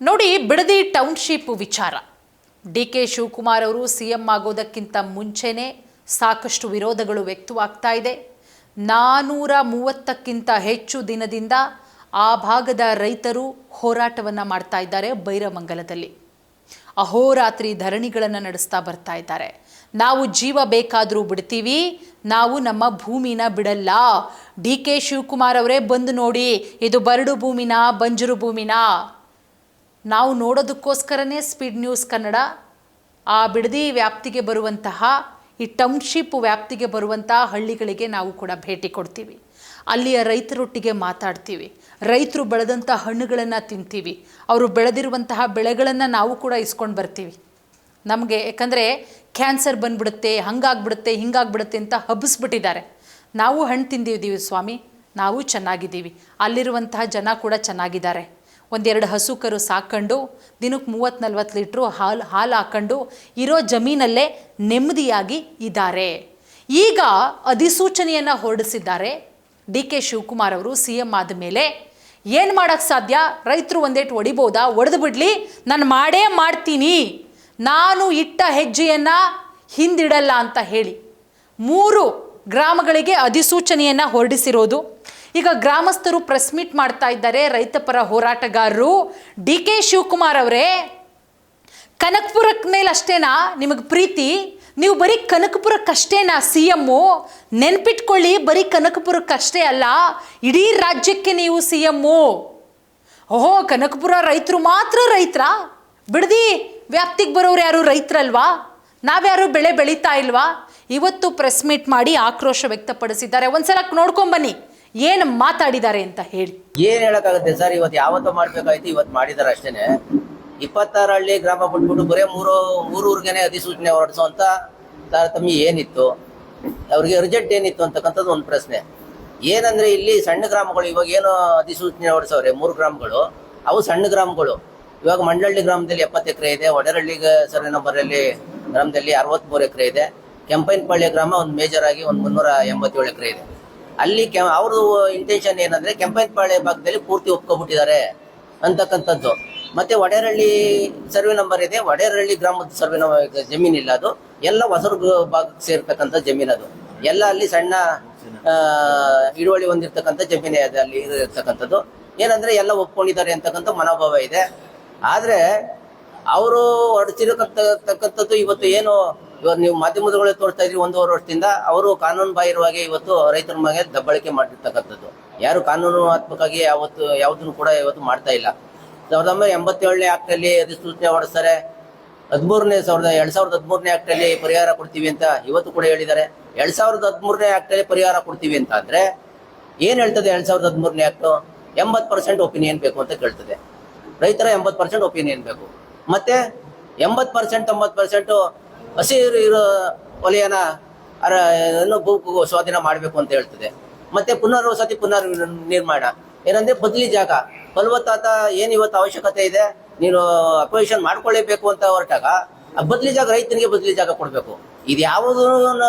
ನೋಡಿ, ಬಿಡದಿ ಟೌನ್ಶಿಪ್ ವಿಚಾರ D K Shivakumar ಅವರು ಸಿಎಂ ಆಗೋದಕ್ಕಿಂತ ಮುಂಚೆನೇ ಸಾಕಷ್ಟು ವಿರೋಧಗಳು ವ್ಯಕ್ತವಾಗ್ತಾ ಇದೆ. 430ಕ್ಕಿಂತ ಹೆಚ್ಚು ದಿನದಿಂದ ಆ ಭಾಗದ ರೈತರು ಹೋರಾಟವನ್ನು ಮಾಡ್ತಾ ಇದ್ದಾರೆ. ಬೈರಮಂಗಲದಲ್ಲಿ ಅಹೋರಾತ್ರಿ ಧರಣಿಗಳನ್ನು ನಡೆಸ್ತಾ ಬರ್ತಾ ಇದ್ದಾರೆ. ನಾವು ಜೀವ ಬೇಕಾದರೂ ಬಿಡ್ತೀವಿ, ನಾವು ನಮ್ಮ ಭೂಮಿನ ಬಿಡಲ್ಲ. ಡಿ ಕೆ ಶಿವಕುಮಾರ್ ಅವರೇ ಬಂದು ನೋಡಿ, ಇದು ಬರಡು ಭೂಮಿನ ಬಂಜರು ಭೂಮಿನ. ನಾವು ನೋಡೋದಕ್ಕೋಸ್ಕರನೇ ಸ್ಪೀಡ್ ನ್ಯೂಸ್ ಕನ್ನಡ ಆ ಬಿಡದಿ ವ್ಯಾಪ್ತಿಗೆ ಬರುವಂತಹ ಈ ಟೌನ್ಶಿಪ್ ವ್ಯಾಪ್ತಿಗೆ ಬರುವಂತಹ ಹಳ್ಳಿಗಳಿಗೆ ನಾವು ಕೂಡ ಭೇಟಿ ಕೊಡ್ತೀವಿ. ಅಲ್ಲಿಯ ರೈತರೊಟ್ಟಿಗೆ ಮಾತಾಡ್ತೀವಿ. ರೈತರು ಬೆಳೆದಂಥ ಹಣ್ಣುಗಳನ್ನು ತಿಂತೀವಿ. ಅವರು ಬೆಳೆದಿರುವಂತಹ ಬೆಳೆಗಳನ್ನು ನಾವು ಕೂಡ ಇಸ್ಕೊಂಡು ಬರ್ತೀವಿ. ನಮಗೆ ಯಾಕಂದರೆ ಕ್ಯಾನ್ಸರ್ ಬಂದುಬಿಡುತ್ತೆ, ಹಂಗಾಗ್ಬಿಡುತ್ತೆ, ಹಿಂಗಾಗ್ಬಿಡುತ್ತೆ ಅಂತ ಹಬ್ಬಿಸ್ಬಿಟ್ಟಿದ್ದಾರೆ. ನಾವು ಹಣ್ಣು ತಿಂದಿದ್ದೀವಿ ಸ್ವಾಮಿ, ನಾವು ಚೆನ್ನಾಗಿದ್ದೀವಿ. ಅಲ್ಲಿರುವಂತಹ ಜನ ಕೂಡ ಚೆನ್ನಾಗಿದ್ದಾರೆ. ಒಂದೆರಡು ಹಸು ಕರು ಸಾಕೊಂಡು ದಿನಕ್ಕೆ 30-40 ಲೀಟ್ರು ಹಾಲು ಹಾಕೊಂಡು ಇರೋ ಜಮೀನಲ್ಲೇ ನೆಮ್ಮದಿಯಾಗಿ ಇದ್ದಾರೆ. ಈಗ ಅಧಿಸೂಚನೆಯನ್ನು ಹೊರಡಿಸಿದ್ದಾರೆ ಡಿ ಕೆ ಶಿವಕುಮಾರ್ ಅವರು. ಸಿ ಎಂ ಆದ ಮೇಲೆ ಏನು ಮಾಡೋಕ್ಕೆ ಸಾಧ್ಯ? ರೈತರು ಒಂದೇಟು ಹೊಡಿಬೋದಾ? ಹೊಡೆದು ಬಿಡಲಿ, ನಾನು ಮಾಡೇ ಮಾಡ್ತೀನಿ, ನಾನು ಇಟ್ಟ ಹೆಜ್ಜೆಯನ್ನು ಹಿಂದಿಡಲ್ಲ ಅಂತ ಹೇಳಿ 3 ಗ್ರಾಮಗಳಿಗೆ ಅಧಿಸೂಚನೆಯನ್ನು ಹೊರಡಿಸಿರೋದು. ಈಗ ಗ್ರಾಮಸ್ಥರು ಪ್ರೆಸ್ ಮೀಟ್ ಮಾಡ್ತಾ ಇದ್ದಾರೆ. ರೈತ ಪರ ಹೋರಾಟಗಾರರು, ಡಿ ಕೆ ಶಿವಕುಮಾರ್ ಅವರೇ, ಕನಕಪುರಕ್ಕೆ ಮೇಲೆ ಅಷ್ಟೇನಾ ನಿಮಗೆ ಪ್ರೀತಿ? ನೀವು ಬರೀ ಕನಕಪುರಕ್ಕಷ್ಟೇನಾ ಸಿ ಎಮ್ಮು? ನೆನ್ಪಿಟ್ಕೊಳ್ಳಿ, ಬರೀ ಕನಕಪುರಕ್ಕಷ್ಟೇ ಅಲ್ಲ, ಇಡೀ ರಾಜ್ಯಕ್ಕೆ ನೀವು ಸಿ ಎಮ್ಮು. ಓಹೋ, ಕನಕಪುರ ರೈತರು ಮಾತ್ರ ರೈತರ? ಬಿಡದಿ ವ್ಯಾಪ್ತಿಗೆ ಬರೋರು ಯಾರು ರೈತರಲ್ವಾ? ನಾವ್ಯಾರು ಬೆಳೆ ಬೆಳೀತಾ ಇಲ್ವಾ? ಇವತ್ತು ಪ್ರೆಸ್ ಮೀಟ್ ಮಾಡಿ ಆಕ್ರೋಶ ವ್ಯಕ್ತಪಡಿಸಿದ್ದಾರೆ. ಒಂದ್ಸಲ ನೋಡ್ಕೊಂಬನ್ನಿ ಏನು ಮಾತಾಡಿದ್ದಾರೆ ಅಂತ ಹೇಳಿ. ಏನ್ ಹೇಳಕ್ಕಾಗುತ್ತೆ ಸರ್, ಇವತ್ತು ಯಾವತ್ತೋ ಮಾಡ್ಬೇಕಾಯ್ತು, ಇವತ್ತು ಮಾಡಿದಾರೆ ಅಷ್ಟೇನೆ. 26 ಹಳ್ಳಿ ಗ್ರಾಮ ಬಿಟ್ಬಿಟ್ಟು ಬರೀ ಮೂರೂರ್ಗೆನೆ ಅಧಿಸೂಚನೆ ಹೊರಡಿಸುವಂತ ತಾರತಮ್ಯ ಏನಿತ್ತು? ಅವ್ರಿಗೆ ಅರ್ಜೆಂಟ್ ಏನಿತ್ತು ಅಂತಕ್ಕಂಥದ್ದು ಒಂದು ಪ್ರಶ್ನೆ. ಏನಂದ್ರೆ ಇಲ್ಲಿ ಸಣ್ಣ ಗ್ರಾಮಗಳು ಇವಾಗ ಏನು ಅಧಿಸೂಚನೆ ಹೊರಡಿಸವ್ರೆ 3 ಗ್ರಾಮಗಳು, ಅವು ಸಣ್ಣ ಗ್ರಾಮಗಳು. ಇವಾಗ ಮಂಡಳ್ಳಿ ಗ್ರಾಮದಲ್ಲಿ 70 ಎಕರೆ ಇದೆ, ಒಡೆರಳ್ಳಿ ಸರ್ವೆ ನಂಬರ್ ಅಲ್ಲಿ ಗ್ರಾಮದಲ್ಲಿ 63 ಎಕರೆ ಇದೆ, ಕೆಂಪೈನಪಾಳ್ಯ ಗ್ರಾಮ ಒಂದು ಮೇಜರ್ ಆಗಿ ಒಂದು 387 ಎಕರೆ ಇದೆ. ಅಲ್ಲಿ ಅವ್ರದ್ದು ಇಂಟೆನ್ಷನ್ ಏನಂದ್ರೆ ಕೆಂಪೈನಪಾಳ್ಯ ಭಾಗದಲ್ಲಿ ಪೂರ್ತಿ ಒಪ್ಕೊಬಿಟ್ಟಿದ್ದಾರೆ ಅಂತಕ್ಕಂಥದ್ದು. ಮತ್ತೆ ಒಡೆರಳ್ಳಿ ಸರ್ವೆ ನಂಬರ್ ಇದೆ, ಒಡೆರಳ್ಳಿ ಗ್ರಾಮದ ಸರ್ವೆ ಜಮೀನಿಲ್ಲ, ಅದು ಎಲ್ಲ ಹೊಸರು ಭಾಗಕ್ಕೆ ಸೇರ್ತಕ್ಕಂಥ ಜಮೀನು. ಅದು ಎಲ್ಲ ಅಲ್ಲಿ ಸಣ್ಣ ಇಳುವಳಿ ಹೊಂದಿರ್ತಕ್ಕಂಥ ಜಮೀನೇ ಇದೆ ಅಲ್ಲಿ ಇರ್ತಕ್ಕಂಥದ್ದು. ಏನಂದ್ರೆ ಎಲ್ಲ ಒಪ್ಕೊಂಡಿದ್ದಾರೆ ಅಂತಕ್ಕಂಥ ಮನೋಭಾವ ಇದೆ. ಆದ್ರೆ ಅವರು ಹೊರಡಿಸಿರತಕ್ಕಂಥದ್ದು ಇವತ್ತು ಏನು ಇವಾಗ ನೀವು ಮಾಧ್ಯಮಗಳಲ್ಲಿ ತೋರಿಸ್ತಾ ಇದ್ರಿ 1.5 ವರ್ಷದಿಂದ ಅವರು ಕಾನೂನು ಬಾಹಿರವಾಗಿ ಇವತ್ತು ರೈತರ ಮೇಲೆ ದಬ್ಬಳಿಕೆ ಮಾಡಿರ್ತಕ್ಕಂಥದ್ದು. ಯಾರು ಕಾನೂನಾತ್ಮಕವಾಗಿ ಯಾವುದನ್ನು ಕೂಡ ಇವತ್ತು ಮಾಡ್ತಾ ಇಲ್ಲ. 1987ನೇ ಆಕ್ಟ್ ಅಲ್ಲಿ ಅಧಿಸೂಚನೆ ಹೊರಡಿಸ್ತಾರೆ. 2013ನೇ ಆಕ್ಟ್ ಅಲ್ಲಿ ಪರಿಹಾರ ಕೊಡ್ತೀವಿ ಅಂತ ಇವತ್ತು ಕೂಡ ಹೇಳಿದ್ದಾರೆ. 2013ನೇ ಆಕ್ಟ್ ಅಲ್ಲಿ ಪರಿಹಾರ ಕೊಡ್ತೀವಿ ಅಂತ ಅಂದ್ರೆ ಏನ್ ಹೇಳ್ತದೆ? 2013ನೇ ಆಕ್ಟ್ 80% ಒಪಿನಿಯನ್ ಬೇಕು ಅಂತ ಕೇಳ್ತದೆ. ರೈತರ 80% ಒಪಿನಿಯನ್ ಬೇಕು. ಮತ್ತೆ 80% 90% ಹಸಿರು ಇರೋ ವಲಯನ ಭೂ ಸ್ವಾಧೀನ ಮಾಡಬೇಕು ಅಂತ ಹೇಳ್ತದೆ. ಮತ್ತೆ ಪುನರ್ವಸತಿ ನಿರ್ಮಾಣ ಏನಂದ್ರೆ ಬದಲಿ ಜಾಗ ಫಲವತ್ತಾತ ಏನ್ ಇವತ್ತು ಅವಶ್ಯಕತೆ ಇದೆ, ನೀನು ಅಕ್ವಿಷನ್ ಮಾಡ್ಕೊಳ್ಳೇಬೇಕು ಅಂತ ಹೊರಟಾಗ ಬದಲಿ ಜಾಗ ರೈತನಿಗೆ ಬದಲಿ ಜಾಗ ಕೊಡ್ಬೇಕು. ಇದು ಯಾವುದು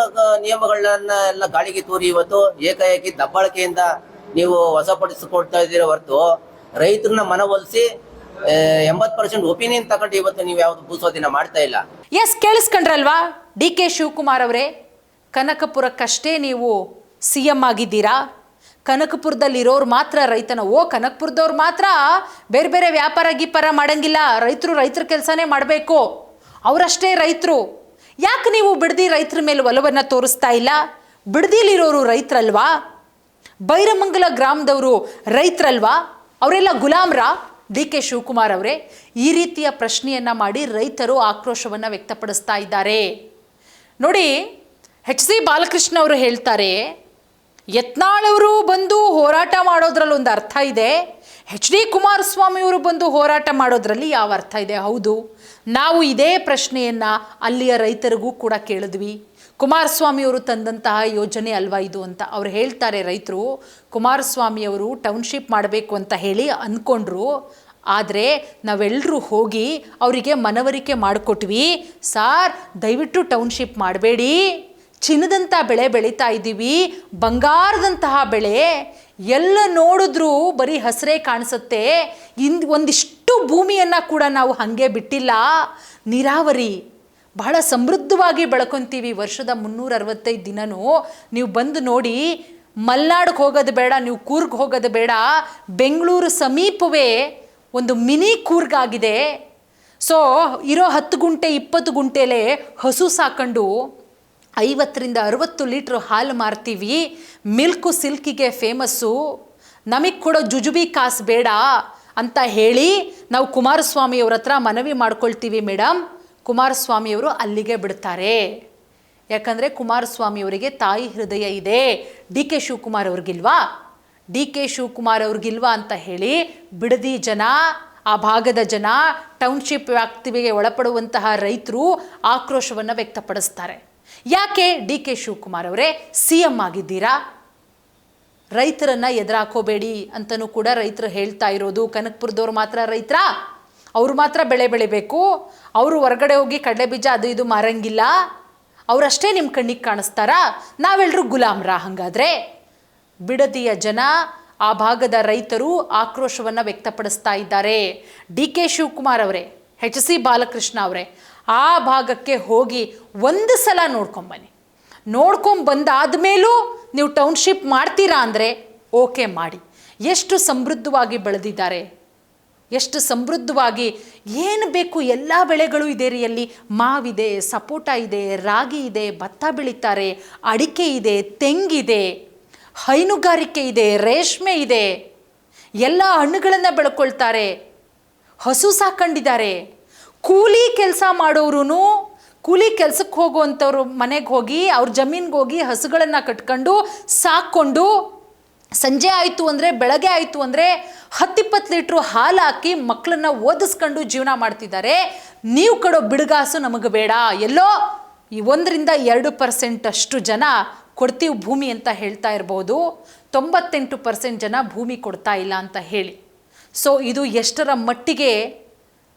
ನಿಯಮಗಳನ್ನ ಎಲ್ಲ ಗಾಳಿಗೆ ತೂರಿ ಇವತ್ತು ಏಕಾಏಕಿ ದಬ್ಬಾಳಿಕೆಯಿಂದ ನೀವು ವಶಪಡಿಸಿಕೊಡ್ತಾ ಇದ್ದೀರ ಹೊರತು ರೈತರನ್ನ ಮನವೊಲಿಸಿ 80% ಒಪಿನಿಯನ್ ತಗೊಂಡು ಇವತ್ತು ನೀವು ಯಾವ್ದು ಭೂಸ್ವಾಧೀನ ಮಾಡ್ತಾ ಇಲ್ಲ. ಎಸ್, ಕೇಳಿಸ್ಕೊಂಡ್ರಲ್ವಾ ಡಿ ಕೆ ಶಿವಕುಮಾರ್ ಅವರೇ? ಕನಕಪುರಕ್ಕಷ್ಟೇ ನೀವು ಸಿ ಎಂ ಆಗಿದ್ದೀರಾ? ಕನಕಪುರದಲ್ಲಿರೋರು ಮಾತ್ರ ರೈತನ? ಓ, ಕನಕಪುರದವ್ರು ಮಾತ್ರ ಬೇರೆ ಬೇರೆ ವ್ಯಾಪಾರ ಗೀಪಾರ ಮಾಡಂಗಿಲ್ಲ, ರೈತರ ಕೆಲಸನೇ ಮಾಡಬೇಕು, ಅವರಷ್ಟೇ ರೈತರು. ಯಾಕೆ ನೀವು ಬಿಡದಿ ರೈತರ ಮೇಲೆ ಒಲವನ್ನು ತೋರಿಸ್ತಾ ಇಲ್ಲ? ಬಿಡದಿಲಿರೋರು ರೈತರಲ್ವಾ? ಬೈರಮಂಗಲ ಗ್ರಾಮದವರು ರೈತರಲ್ವಾ? ಅವರೆಲ್ಲ ಗುಲಾಮ್ರ? ಡಿ ಕೆ ಶಿವಕುಮಾರ್ ಅವರೇ, ಈ ರೀತಿಯ ಪ್ರಶ್ನೆಯನ್ನು ಮಾಡಿ ರೈತರು ಆಕ್ರೋಶವನ್ನು ವ್ಯಕ್ತಪಡಿಸ್ತಾ ಇದ್ದಾರೆ. ನೋಡಿ, ಎಚ್ ಸಿ ಬಾಲಕೃಷ್ಣ ಅವರು ಹೇಳ್ತಾರೆ, ಯತ್ನಾಳವರು ಬಂದು ಹೋರಾಟ ಮಾಡೋದ್ರಲ್ಲಿ ಒಂದು ಅರ್ಥ ಇದೆ, ಎಚ್ ಡಿ ಕುಮಾರಸ್ವಾಮಿ ಅವರು ಬಂದು ಹೋರಾಟ ಮಾಡೋದ್ರಲ್ಲಿ ಯಾವ ಅರ್ಥ ಇದೆ? ಹೌದು, ನಾವು ಇದೇ ಪ್ರಶ್ನೆಯನ್ನು ಅಲ್ಲಿಯ ರೈತರಿಗೂ ಕೂಡ ಕೇಳಿದ್ವಿ. ಕುಮಾರಸ್ವಾಮಿಯವರು ತಂದಂತಹ ಯೋಜನೆ ಅಲ್ವಾ ಇದು ಅಂತ ಅವ್ರು ಹೇಳ್ತಾರೆ. ರೈತರು ಕುಮಾರಸ್ವಾಮಿಯವರು ಟೌನ್ಶಿಪ್ ಮಾಡಬೇಕು ಅಂತ ಹೇಳಿ ಅಂದ್ಕೊಂಡ್ರು. ಆದರೆ ನಾವೆಲ್ಲರೂ ಹೋಗಿ ಅವರಿಗೆ ಮನವರಿಕೆ ಮಾಡಿಕೊಟ್ವಿ, ಸಾರ್ ದಯವಿಟ್ಟು ಟೌನ್ಶಿಪ್ ಮಾಡಬೇಡಿ, ಚಿನ್ನದಂಥ ಬೆಳೆ ಬೆಳೀತಾ ಇದ್ದೀವಿ, ಬಂಗಾರದಂತಹ ಬೆಳೆ, ಎಲ್ಲ ನೋಡಿದ್ರೂ ಬರೀ ಹಸಿರೇ ಕಾಣಿಸುತ್ತೆ. ಒಂದಿಷ್ಟು ಭೂಮಿಯನ್ನು ಕೂಡ ನಾವು ಹಾಗೆ ಬಿಟ್ಟಿಲ್ಲ. ನೀರಾವರಿ ಬಹಳ ಸಮೃದ್ಧವಾಗಿ ಬೆಳ್ಕೊತೀವಿ. ವರ್ಷದ 365 ದಿನನೂ ನೀವು ಬಂದು ನೋಡಿ. ಮಲೆನಾಡಿಗೆ ಹೋಗೋದು ಬೇಡ, ನೀವು ಕೂರ್ಗ್ ಹೋಗೋದು ಬೇಡ, ಬೆಂಗಳೂರು ಸಮೀಪವೇ ಒಂದು ಮಿನಿ ಕೂರ್ಗಾಗಿದೆ. ಸೊ ಇರೋ 10 ಗುಂಟೆ 20 ಗುಂಟೆಲೇ ಹಸು ಸಾಕೊಂಡು 50ರಿಂದ 60 ಲೀಟ್ರ್ ಹಾಲು ಮಾರ್ತೀವಿ. ಮಿಲ್ಕು ಸಿಲ್ಕಿಗೆ ಫೇಮಸ್ಸು. ನಮಗೆ ಕೊಡೋ ಜುಜುಬಿ ಕಾಸು ಬೇಡ ಅಂತ ಹೇಳಿ ನಾವು ಕುಮಾರಸ್ವಾಮಿಯವ್ರ ಹತ್ರ ಮನವಿ ಮಾಡ್ಕೊಳ್ತೀವಿ ಮೇಡಮ್. ಕುಮಾರಸ್ವಾಮಿಯವರು ಅಲ್ಲಿಗೆ ಬಿಡ್ತಾರೆ. ಯಾಕಂದರೆ ಕುಮಾರಸ್ವಾಮಿಯವರಿಗೆ ತಾಯಿ ಹೃದಯ ಇದೆ. ಡಿ ಕೆ ಶಿವಕುಮಾರ್ ಅವ್ರಿಗಿಲ್ವಾ? ಡಿ ಕೆ ಶಿವಕುಮಾರ್ ಅವ್ರಿಗಿಲ್ವಾ ಅಂತ ಹೇಳಿ ಬಿಡದಿ ಜನ, ಆ ಭಾಗದ ಜನ, ಟೌನ್ಶಿಪ್ ವ್ಯಾಪ್ತಿಗೆ ಒಳಪಡುವಂತಹ ರೈತರು ಆಕ್ರೋಶವನ್ನು ವ್ಯಕ್ತಪಡಿಸ್ತಾರೆ. ಯಾಕೆ? ಡಿ ಕೆ ಶಿವಕುಮಾರ್ ಅವರೇ CM ಆಗಿದ್ದೀರಾ. ರೈತರನ್ನು ಎದುರಾಕೋಬೇಡಿ ಅಂತಲೂ ಕೂಡ ರೈತರು ಹೇಳ್ತಾ ಇರೋದು. ಕನಕಪುರದವ್ರು ಮಾತ್ರ ರೈತರ, ಅವರು ಮಾತ್ರ ಬೆಳೆ ಬೆಳಿಬೇಕು, ಅವರು ಹೊರಗಡೆ ಹೋಗಿ ಕಡಲೆ ಬೀಜ ಅದು ಇದು ಮಾರಂಗಿಲ್ಲ, ಅವರಷ್ಟೇ ನಿಮ್ಮ ಕಣ್ಣಿಗೆ ಕಾಣಿಸ್ತಾರಾ? ನಾವೆಲ್ಲರೂ ಗುಲಾಮ್ರ? ಹಾಗಾದರೆ ಬಿಡದಿಯ ಜನ, ಆ ಭಾಗದ ರೈತರು ಆಕ್ರೋಶವನ್ನು ವ್ಯಕ್ತಪಡಿಸ್ತಾ ಇದ್ದಾರೆ. ಡಿ ಕೆ ಶಿವಕುಮಾರ್ ಅವರೇ, HC ಬಾಲಕೃಷ್ಣ ಅವರೇ, ಆ ಭಾಗಕ್ಕೆ ಹೋಗಿ ಒಂದು ಸಲ ನೋಡ್ಕೊಂಬನ್ನಿ. ಬಂದಾದ್ಮೇಲೂ ನೀವು ಟೌನ್ಶಿಪ್ ಮಾಡ್ತೀರಾ ಅಂದರೆ ಓಕೆ ಮಾಡಿ. ಎಷ್ಟು ಸಮೃದ್ಧವಾಗಿ ಬೆಳೆದಿದ್ದಾರೆ, ಎಷ್ಟು ಸಮೃದ್ಧವಾಗಿ, ಏನು ಬೇಕು ಎಲ್ಲ ಬೆಳೆಗಳು ಇದೆ ರೀ. ಅಲ್ಲಿ ಮಾವಿದೆ, ಸಪೋಟ ಇದೆ, ರಾಗಿ ಇದೆ, ಭತ್ತ ಬೆಳೀತಾರೆ, ಅಡಿಕೆ ಇದೆ, ತೆಂಗಿದೆ, ಹೈನುಗಾರಿಕೆ ಇದೆ, ರೇಷ್ಮೆ ಇದೆ, ಎಲ್ಲ ಹಣ್ಣುಗಳನ್ನು ಬೆಳ್ಕೊಳ್ತಾರೆ, ಹಸು ಸಾಕೊಂಡಿದ್ದಾರೆ. ಕೂಲಿ ಕೆಲಸ ಮಾಡೋರು, ಕೂಲಿ ಕೆಲಸಕ್ಕೆ ಹೋಗುವಂಥವ್ರು ಮನೆಗೆ ಹೋಗಿ ಅವ್ರ ಜಮೀನಿಗೆ ಹೋಗಿ ಹಸುಗಳನ್ನು ಕಟ್ಕೊಂಡು ಸಾಕ್ಕೊಂಡು ಸಂಜೆ ಆಯಿತು ಅಂದರೆ, ಬೆಳಗ್ಗೆ ಆಯಿತು ಅಂದರೆ 10-20 ಲೀಟ್ರ್ ಹಾಲು ಹಾಕಿ ಮಕ್ಕಳನ್ನ ಓದಿಸ್ಕೊಂಡು ಜೀವನ ಮಾಡ್ತಿದ್ದಾರೆ. ನೀವು ಕೊಡೋ ಬಿಡುಗಾಸು ನಮಗೆ ಬೇಡ. ಎಲ್ಲೋ 1-2% ಅಷ್ಟು ಜನ ಕೊಡ್ತೀವಿ ಭೂಮಿ ಅಂತ ಹೇಳ್ತಾ ಇರ್ಬೋದು. 98% ಜನ ಭೂಮಿ ಕೊಡ್ತಾ ಇಲ್ಲ ಅಂತ ಹೇಳಿ. ಸೊ ಇದು ಎಷ್ಟರ ಮಟ್ಟಿಗೆ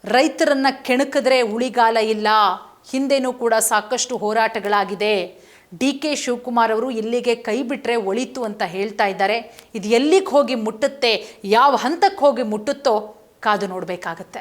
ರೈತರನ್ನು ಕೆಣಕಿದ್ರೆ ಉಳಿಗಾಲ ಇಲ್ಲ. ಹಿಂದೆನೂ ಕೂಡ ಸಾಕಷ್ಟು ಹೋರಾಟಗಳಾಗಿದೆ. ಡಿ ಕೆ ಶಿವಕುಮಾರ್ ಅವರು ಇಲ್ಲಿಗೆ ಕೈ ಬಿಟ್ಟರೆ ಒಳಿತು ಅಂತ ಹೇಳ್ತಾ ಇದ್ದಾರೆ. ಇದು ಎಲ್ಲಿಗೆ ಹೋಗಿ ಮುಟ್ಟುತ್ತೆ, ಯಾವ ಹಂತಕ್ಕೆ ಹೋಗಿ ಮುಟ್ಟುತ್ತೋ ಕಾದು ನೋಡಬೇಕಾಗತ್ತೆ.